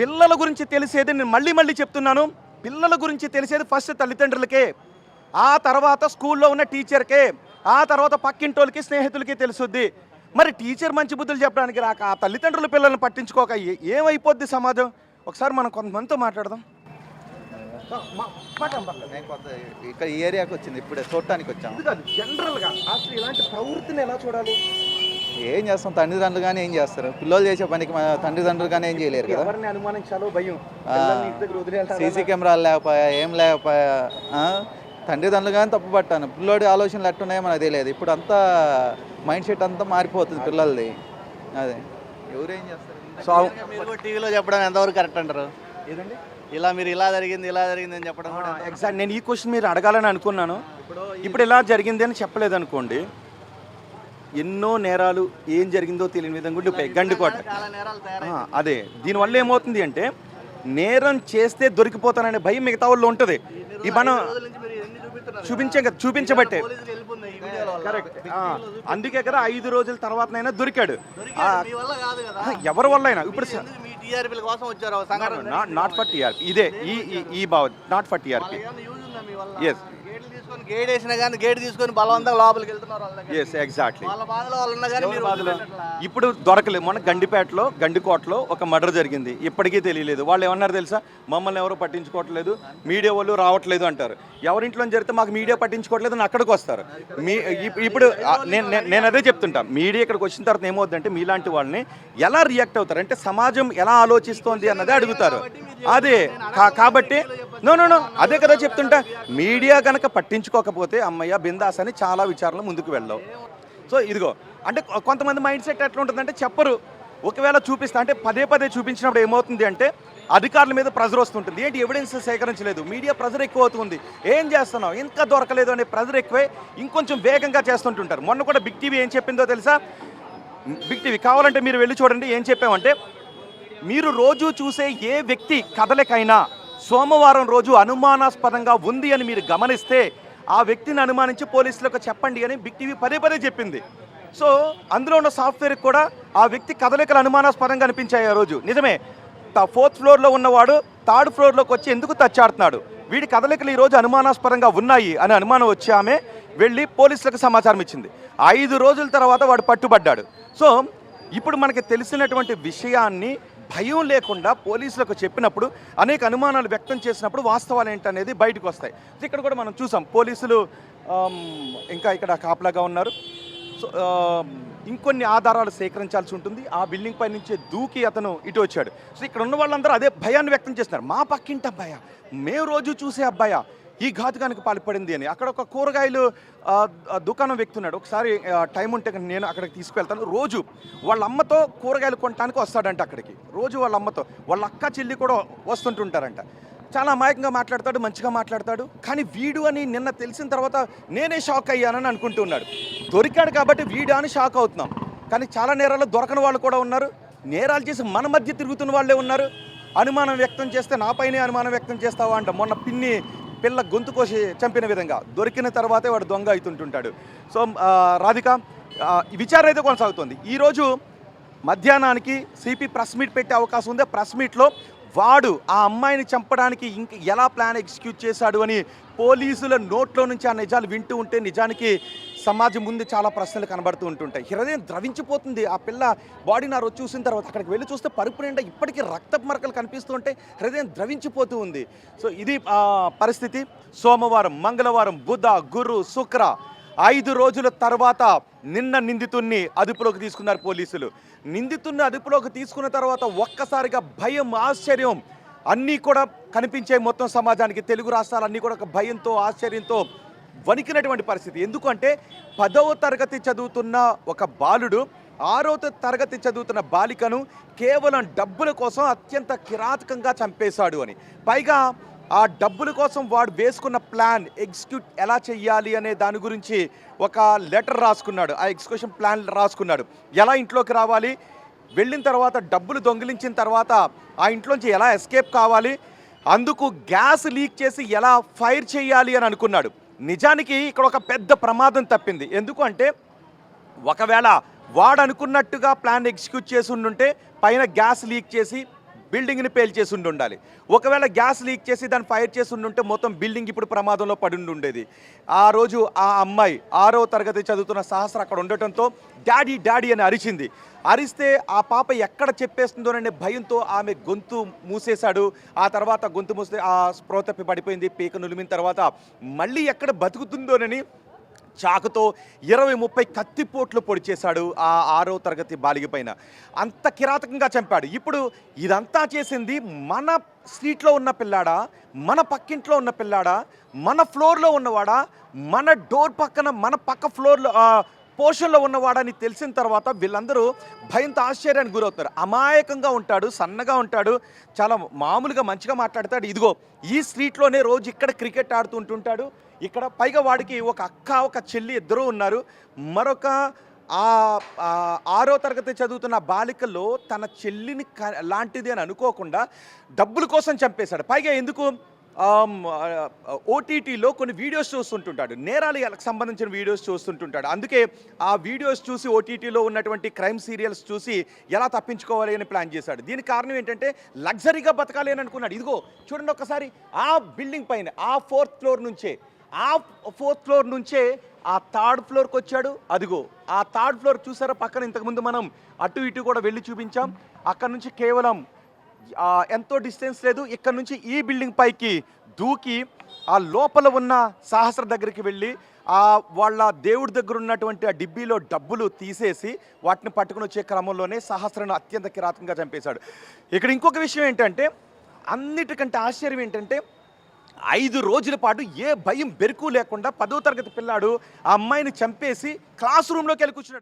పిల్లల గురించి తెలిసేది నేను మళ్ళీ మళ్ళీ చెప్తున్నాను, పిల్లల గురించి తెలిసేది ఫస్ట్ తల్లిదండ్రులకే, ఆ తర్వాత స్కూల్లో ఉన్న టీచర్కే, ఆ తర్వాత పక్కింటోళ్ళకి స్నేహితులకి తెలుసుద్ది. మరి టీచర్ మంచి బుద్ధులు చెప్పడానికి రాక ఆ తల్లిదండ్రుల పిల్లల్ని పట్టించుకోక ఏమైపోద్ది సమాజం? ఒకసారి మనం కొంతమందితో మాట్లాడదాం. నేను కొత్త ఇక్కడ ఈ ఏరియాకి వచ్చింది, ఇప్పుడే చూడటానికి వచ్చాము. జనరల్గా అసలు ఇలాంటి ప్రవృత్తిని ఎలా చూడాలి? ఏం చేస్తాం, తండ్రిదండ్రులు కానీ ఏం చేస్తారు, పిల్లలు చేసే పనికి మన తండ్రిదండ్రులు కానీ ఏం చేయలేరు కదా. ఎవరిని అనుమానించాలో భయం, సీసీ కెమెరాలు లేకపోయా, ఏం లేకపోయా, తండ్రిదండ్రులు కానీ తప్పు పట్టాను. పిల్లోడి ఆలోచనలు ఎట్టున్నాయో మనకు తెలియదు. ఇప్పుడు అంతా మైండ్ సెట్ అంతా మారిపోతుంది పిల్లలది. అదే ఎవరేం చేస్తారు. సో మీరు టీవీలో చెప్పడం ఎంతవరకు కరెక్ట్ అంటారు? ఏదండి ఇలా మీరు ఇలా జరిగింది అని చెప్పడం కూడా ఎగ్జాక్ట్. నేను ఈ క్వశ్చన్ మీరు అడగాలని అనుకున్నాను. ఇప్పుడు ఇలా జరిగింది అని చెప్పలేదు అనుకోండి, ఎన్నో నేరాలు ఏం జరిగిందో తెలియని విధంగా ఉండిపోయి గండికోట. అదే దీనివల్ల ఏమవుతుంది అంటే నేరం చేస్తే దొరికిపోతాననే భయం మిగతా వాళ్ళు ఉంటుంది. ఈ మనం చూపించబట్టే కరెక్ట్. అందుకే కదా 5 రోజుల తర్వాతనైనా దొరికాడు. ఎవరి వల్ల అయినా ఇప్పుడు నాట్ ఫర్ టీఆర్పీ, ఇదే ఈ భావ not for TRP. Yes gate వేసినా కానీ గేట్ తీసుకొని బలవంతంగా లోపలికి వెళ్తున్నారు. Yes exactly. బాధలో ఇప్పుడు దొరకలేదు. మొన్న గండికోటలో ఒక మర్డర్ జరిగింది, ఇప్పటికీ తెలియలేదు. వాళ్ళు ఏమన్నారు తెలుసా? మమ్మల్ని ఎవరు పట్టించుకోవట్లేదు, మీడియా వాళ్ళు రావట్లేదు అంటారు. ఎవరింట్లో జరిగితే మాకు మీడియా పట్టించుకోవట్లేదు అని అక్కడికి వస్తారు. ఇప్పుడు నేను అదే చెప్తుంటా, మీడియా ఇక్కడికి వచ్చిన తర్వాత ఏమవుతుందంటే మీలాంటి వాళ్ళని ఎలా రియాక్ట్ అవుతారు అంటే సమాజం ఎలా ఆలోచిస్తోంది అన్నదే అడుగుతారు. అదే కాబట్టి నో అదే కదా చెప్తుంటా, మీడియా కనుక పట్టించుకోకపోతే అమ్మయ్య బిందాస్ అని చాలా విచారణలు ముందుకు వెళ్ళవు. సో ఇదిగో అంటే కొంతమంది మైండ్ సెట్ ఎట్లా ఉంటుందంటే చెప్పరు, ఒకవేళ చూపిస్తా అంటే పదే చూపించినప్పుడు ఏమవుతుంది అంటే అధికారుల మీద ప్రెజర్ వస్తుంటుంది. ఏంటి ఎవిడెన్స్ సేకరించలేదు, మీడియా ప్రెజర్ ఎక్కువ అవుతుంది, ఏం చేస్తున్నావు ఇంకా దొరకలేదు అనే ప్రెజర్ ఎక్కువై ఇంకొంచెం వేగంగా చేస్తుంటుంటారు. మొన్న కూడా బిగ్ టీవీ ఏం చెప్పిందో తెలుసా? బిగ్ టీవీ కావాలంటే మీరు వెళ్ళి చూడండి. ఏం చెప్పామంటే మీరు రోజు చూసే ఏ వ్యక్తి కదలికైనా సోమవారం రోజు అనుమానాస్పదంగా ఉంది అని మీరు గమనిస్తే ఆ వ్యక్తిని అనుమానించి పోలీసులకు చెప్పండి అని బిగ్ టీవీ పదే చెప్పింది. సో అందులో ఉన్న సాఫ్ట్వేర్కి కూడా ఆ వ్యక్తి కదలికలు అనుమానాస్పదంగా అనిపించాయి ఆ రోజు. నిజమే, 4th ఫ్లోర్లో ఉన్నవాడు 3rd ఫ్లోర్లోకి వచ్చి ఎందుకు తచ్చాడుతున్నాడు, వీడి కదలికలు ఈరోజు అనుమానాస్పదంగా ఉన్నాయి అని అనుమానం వచ్చి ఆమె వెళ్ళి పోలీసులకు సమాచారం ఇచ్చింది. 5 రోజుల తర్వాత వాడు పట్టుబడ్డాడు. సో ఇప్పుడు మనకి తెలిసినటువంటి విషయాన్ని భయం లేకుండా పోలీసులకు చెప్పినప్పుడు అనేక అనుమానాలు వ్యక్తం చేసినప్పుడు వాస్తవాలు ఏంటనేది బయటకు వస్తాయి. ఇక్కడ కూడా మనం చూసాం, పోలీసులు ఇంకా ఇక్కడ కాపలాగా ఉన్నారు. సో ఇంకొన్ని ఆధారాలు సేకరించాల్సి ఉంటుంది. ఆ బిల్డింగ్ పై నుంచే దూకి అతను ఇటు వచ్చాడు. సో ఇక్కడ ఉన్న వాళ్ళందరూ అదే భయాన్ని వ్యక్తం చేస్తున్నారు. మా పక్కింటి అబ్బాయా, మేము రోజు చూసే అబ్బాయా ఈ ఘాతుకానికి పాల్పడింది అని. అక్కడ ఒక కూరగాయలు దుకాణం వ్యక్తి ఉన్నాడు. ఒకసారి టైం ఉంటే నేను అక్కడికి తీసుకువెళ్తాను. రోజు వాళ్ళ అమ్మతో కూరగాయలు కొనడానికి వస్తాడంట అక్కడికి. రోజు వాళ్ళ అమ్మతో, వాళ్ళ అక్క చెల్లి కూడా వస్తుంటుంటారంట. చాలా అమాయకంగా మాట్లాడతాడు, మంచిగా మాట్లాడతాడు. కానీ వీడు అని నిన్న తెలిసిన తర్వాత నేనే షాక్ అయ్యానని అనుకుంటున్నాడు. దొరికాడు కాబట్టి వీడు అని షాక్ అవుతున్నాం. కానీ చాలా నేరాలు దొరకని వాళ్ళు కూడా ఉన్నారు. నేరాలు చేసి మన మధ్య తిరుగుతున్న వాళ్ళే ఉన్నారు. అనుమానం వ్యక్తం చేస్తే నాపైనే అనుమానం వ్యక్తం చేస్తావా అంట. మొన్న పిల్ల గొంతు కోసి చంపిన విధంగా దొరికిన తర్వాతే వాడు దొంగ అవుతుంటుంటాడు. సో రాధిక, విచారణ అయితే కొనసాగుతుంది. ఈరోజు మధ్యాహ్నానికి సిపి ప్రెస్ మీట్ పెట్టే అవకాశం ఉంది. ప్రెస్ మీట్లో వాడు ఆ అమ్మాయిని చంపడానికి ఇంక ఎలా ప్లాన్ ఎగ్జిక్యూట్ చేశాడు అని పోలీసుల నోట్లో నుంచి ఆ నిజాలు వింటూ ఉంటే నిజానికి సమాజం ముందు చాలా ప్రశ్నలు కనబడుతూ ఉంటుంటాయి. హృదయం ద్రవించిపోతుంది. ఆ పిల్ల బాడీని ఆ రోజు చూసిన తర్వాత అక్కడికి వెళ్ళి చూస్తే పరుపు నిండా ఇప్పటికీ రక్తపు మరకలు కనిపిస్తూ ఉంటే హృదయం ద్రవించిపోతూ ఉంది. సో ఇది పరిస్థితి. సోమవారం, మంగళవారం, బుధ, గురు, శుక్ర 5 రోజుల తర్వాత నిన్న నిందితుడిని అదుపులోకి తీసుకున్నారు పోలీసులు. నిందితుడిని అదుపులోకి తీసుకున్న తర్వాత ఒక్కసారిగా భయం, ఆశ్చర్యం అన్నీ కూడా కనిపించాయి మొత్తం సమాజానికి. తెలుగు రాష్ట్రాలన్నీ కూడా ఒక భయంతో, ఆశ్చర్యంతో వణికినటువంటి పరిస్థితి. ఎందుకంటే 10వ తరగతి చదువుతున్న ఒక బాలుడు 6వ తరగతి చదువుతున్న బాలికను కేవలం డబ్బుల కోసం అత్యంత కిరాతకంగా చంపేశాడు అని. పైగా ఆ డబ్బుల కోసం వాడు వేసుకున్న ప్లాన్ ఎగ్జిక్యూట్ ఎలా చెయ్యాలి అనే దాని గురించి ఒక లెటర్ రాసుకున్నాడు. ఆ ఎగ్జిక్యూషన్ ప్లాన్ రాసుకున్నాడు. ఎలా ఇంట్లోకి రావాలి, వెళ్ళిన తర్వాత డబ్బులు దొంగిలించిన తర్వాత ఆ ఇంట్లోంచి ఎలా ఎస్కేప్ కావాలి, అందుకు గ్యాస్ లీక్ చేసి ఎలా ఫైర్ చేయాలి అని అనుకున్నాడు. నిజానికి ఇక్కడ ఒక పెద్ద ప్రమాదం తప్పింది. ఎందుకు అంటే ఒకవేళ వాడు అనుకున్నట్టుగా ప్లాన్ ఎగ్జిక్యూట్ చేసి ఉండుంటే పైన గ్యాస్ లీక్ చేసి బిల్డింగ్ని పేల్చేసి ఉండాలి. ఒకవేళ గ్యాస్ లీక్ చేసి దాన్ని ఫైర్ చేసి ఉంటే మొత్తం బిల్డింగ్ ఇప్పుడు ప్రమాదంలో పడి ఉండేది. ఆ రోజు ఆ అమ్మాయి 6వ తరగతి చదువుతున్న సహస్ర అక్కడ ఉండటంతో డాడీ డాడీ అని అరిచింది. అరిస్తే ఆ పాప ఎక్కడ చెప్పేస్తుందోననే భయంతో ఆమె గొంతు మూసేశాడు. ఆ తర్వాత గొంతు మూస్తే ఆ స్పృహ తప్పి పడిపోయింది. పీక నులిమిన తర్వాత మళ్ళీ ఎక్కడ బతుకుతుందోనని చాకుతో 20-30 కత్తిపోట్లు పొడి చేశాడు ఆ 6వ తరగతి బాలిక పైన. అంత కిరాతకంగా చంపాడు. ఇప్పుడు ఇదంతా చేసింది మన స్ట్రీట్లో ఉన్న పిల్లాడా, మన పక్కింట్లో ఉన్న పిల్లాడా, మన ఫ్లోర్లో ఉన్నవాడా, మన డోర్ పక్కన మన పక్క ఫ్లోర్లో పోర్షన్లో ఉన్నవాడని తెలిసిన తర్వాత వీళ్ళందరూ భయంతో ఆశ్చర్యానికి గురవుతారు. అమాయకంగా ఉంటాడు, సన్నగా ఉంటాడు, చాలా మామూలుగా మంచిగా మాట్లాడతాడు. ఇదిగో ఈ స్ట్రీట్లోనే రోజు ఇక్కడ క్రికెట్ ఆడుతూ ఉంటుంటాడు. ఇక్కడ పైగా వాడికి ఒక అక్క ఒక చెల్లి ఇద్దరు ఉన్నారు. మరొక 6వ తరగతి చదువుతున్న బాలికల్లో తన చెల్లిని లాంటిది అని అనుకోకుండా డబ్బుల కోసం చంపేశాడు. పైగా ఎందుకు ఓటీటీలో కొన్ని వీడియోస్ చూస్తుంటుంటాడు, నేరాలకు సంబంధించిన వీడియోస్ చూస్తుంటుంటాడు. అందుకే ఆ వీడియోస్ చూసి ఓటీటీలో ఉన్నటువంటి క్రైమ్ సీరియల్స్ చూసి ఎలా తప్పించుకోవాలి అని ప్లాన్ చేశాడు. దీనికి కారణం ఏంటంటే లగ్జరీగా బతకాలి అని అనుకున్నాడు. ఇదిగో చూడండి ఒక్కసారి, ఆ బిల్డింగ్ పైన ఆ 4th ఫ్లోర్ నుంచే ఆ 3rd ఫ్లోర్కి వచ్చాడు. అదిగో ఆ 3rd ఫ్లోర్ చూసారా పక్కన, ఇంతకుముందు మనం అటు ఇటు కూడా వెళ్ళి చూపించాం. అక్కడ నుంచి కేవలం ఎంతో డిస్టెన్స్ లేదు. ఇక్కడ నుంచి ఈ బిల్డింగ్ పైకి దూకి ఆ లోపల ఉన్న సహస్ర దగ్గరికి వెళ్ళి వాళ్ళ దేవుడి దగ్గర ఉన్నటువంటి ఆ డిబ్బీలో డబ్బులు తీసేసి వాటిని పట్టుకుని వచ్చే క్రమంలోనే సహస్రను అత్యంత కిరాతకంగా చంపేశాడు. ఇక్కడ ఇంకొక విషయం ఏంటంటే, అన్నిటికంటే ఆశ్చర్యం ఏంటంటే 5 రోజుల పాటు ఏ భయం బెరుకు లేకుండా 10వ తరగతి పిల్లాడు ఆ అమ్మాయిని చంపేసి క్లాస్ రూమ్లోకి వెళ్ళి కూర్చున్నాడు.